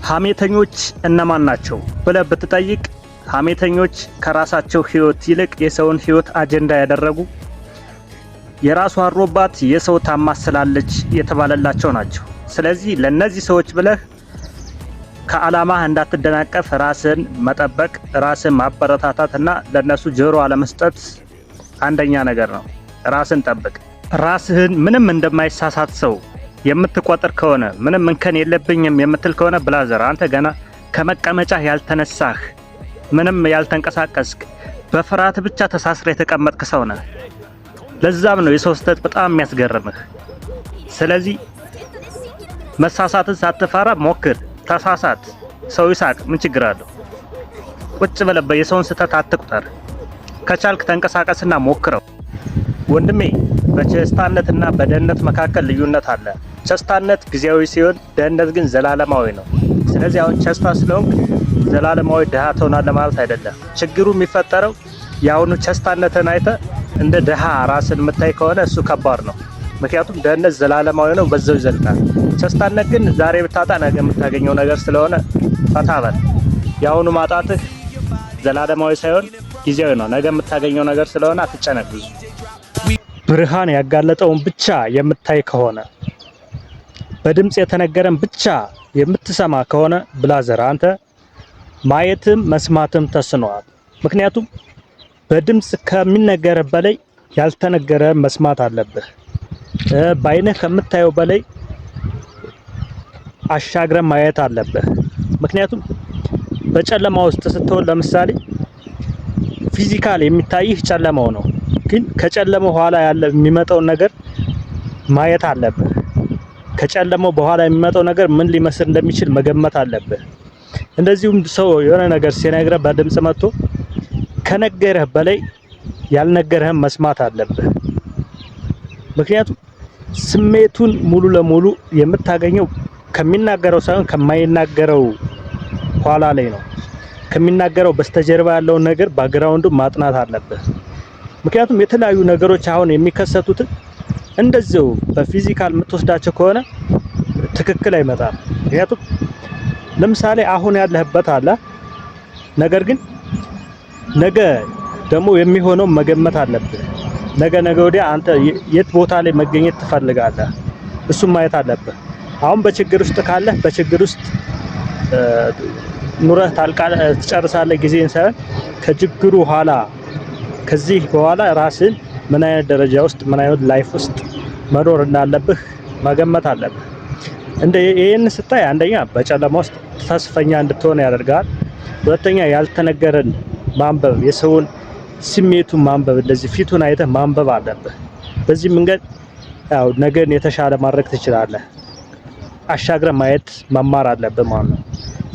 ሐሜተኞች እነማን ናቸው ብለህ ብትጠይቅ ሐሜተኞች ከራሳቸው ህይወት ይልቅ የሰውን ህይወት አጀንዳ ያደረጉ የራሷ አሮባት የሰው ታማስላለች የተባለላቸው ናቸው። ስለዚህ ለነዚህ ሰዎች ብለህ ከዓላማህ እንዳትደናቀፍ ራስን መጠበቅ፣ ራስን ማበረታታትና ለነሱ ጆሮ አለመስጠት አንደኛ ነገር ነው። ራስን ጠብቅ። ራስህን ምንም እንደማይሳሳት ሰው የምትቆጥር ከሆነ ምንም እንከን የለብኝም የምትል ከሆነ ብላዘር አንተ ገና ከመቀመጫህ ያልተነሳህ ምንም ያልተንቀሳቀስክ በፍርሃት ብቻ ተሳስረ የተቀመጥክ ሰው ነህ። ለዛም ነው የሰው ስህተት በጣም የሚያስገርምህ። ስለዚህ መሳሳትን ሳትፈራ ሞክር፣ ተሳሳት፣ ሰው ይሳቅ፣ ምን ችግር አለው? ቁጭ ብለህ የሰውን ስህተት አትቁጠር። ከቻልክ ተንቀሳቀስና ሞክረው። ወንድሜ በቸስታነትና በደህንነት መካከል ልዩነት አለ። ቸስታነት ጊዜያዊ ሲሆን ደህንነት ግን ዘላለማዊ ነው። ስለዚህ አሁን ቸስታ ስለሆንክ ዘላለማዊ ድሃ ትሆናለህ ማለት አይደለም። ችግሩ የሚፈጠረው የአሁኑ ቸስታነትን አይተህ እንደ ድሃ ራስን የምታይ ከሆነ እሱ ከባድ ነው። ምክንያቱም ደህንነት ዘላለማዊ ነው፣ በዛው ይዘልቃል። ቸስታነት ግን ዛሬ ብታጣ ነገ የምታገኘው ነገር ስለሆነ ፈታ በል። የአሁኑ ማጣትህ ዘላለማዊ ሳይሆን ጊዜያዊ ነው። ነገ የምታገኘው ነገር ስለሆነ አትጨነቅ ብዙ። ብርሃን ያጋለጠውን ብቻ የምታይ ከሆነ በድምጽ የተነገረን ብቻ የምትሰማ ከሆነ ብላዘር አንተ ማየትም መስማትም ተስኗል። ምክንያቱም በድምጽ ከሚነገር በላይ ያልተነገረ መስማት አለብህ። በአይንህ ከምታየው በላይ አሻግረ ማየት አለብህ። ምክንያቱም በጨለማ ውስጥ ስትሆን ለምሳሌ ፊዚካል የሚታይህ ጨለማው ነው፣ ግን ከጨለማው በኋላ ያለ የሚመጣውን ነገር ማየት አለብህ። ከጨለማው በኋላ የሚመጣው ነገር ምን ሊመስል እንደሚችል መገመት አለብህ። እንደዚሁም ሰው የሆነ ነገር ሲነግረህ በድምጽ መጥቶ ከነገረህ በላይ ያልነገረህን መስማት አለብህ። ምክንያቱም ስሜቱን ሙሉ ለሙሉ የምታገኘው ከሚናገረው ሳይሆን ከማይናገረው ኋላ ላይ ነው። ከሚናገረው በስተጀርባ ያለውን ነገር ባክግራውንዱ ማጥናት አለብህ። ምክንያቱም የተለያዩ ነገሮች አሁን የሚከሰቱት እንደዚሁ በፊዚካል የምትወስዳቸው ከሆነ ትክክል አይመጣም። ምክንያቱም ለምሳሌ አሁን ያለህበት አለ፣ ነገር ግን ነገ ደግሞ የሚሆነው መገመት አለብህ። ነገ ወዲያ አንተ የት ቦታ ላይ መገኘት ትፈልጋለህ? እሱም ማየት አለብህ። አሁን በችግር ውስጥ ካለህ በችግር ውስጥ ኑረህ ትጨርሳለህ ጊዜን ሳይሆን ከችግሩ ኋላ ከዚህ በኋላ ራስን ምን አይነት ደረጃ ውስጥ ምን አይነት ላይፍ ውስጥ መኖር እንዳለብህ መገመት አለብህ። ይሄን ስታይ አንደኛ በጨለማ ውስጥ ተስፈኛ እንድትሆን ያደርጋል። ሁለተኛ ያልተነገረን ማንበብ፣ የሰውን ስሜቱን ማንበብ፣ እንደዚህ ፊቱን አይተህ ማንበብ አለብህ። በዚህ መንገድ ያው ነገን የተሻለ ማድረግ ትችላለህ። አሻግረ ማየት መማር አለብህ ማለት ነው።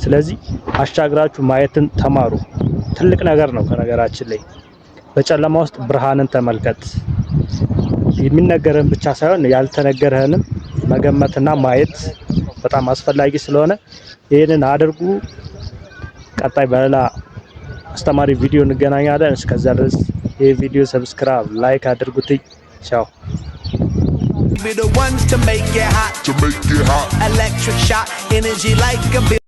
ስለዚህ አሻግራችሁ ማየትን ተማሩ። ትልቅ ነገር ነው። ከነገራችን ላይ በጨለማ ውስጥ ብርሃንን ተመልከት። የሚነገረን ብቻ ሳይሆን ያልተነገረህንም መገመትና ማየት በጣም አስፈላጊ ስለሆነ ይሄንን አድርጉ። ቀጣይ በሌላ አስተማሪ ቪዲዮ እንገናኛለን። እስከዛ ድረስ ይሄ ቪዲዮ ሰብስክራይብ፣ ላይክ አድርጉት። ቻው። Be the ones to make it hot, electric shock, energy like a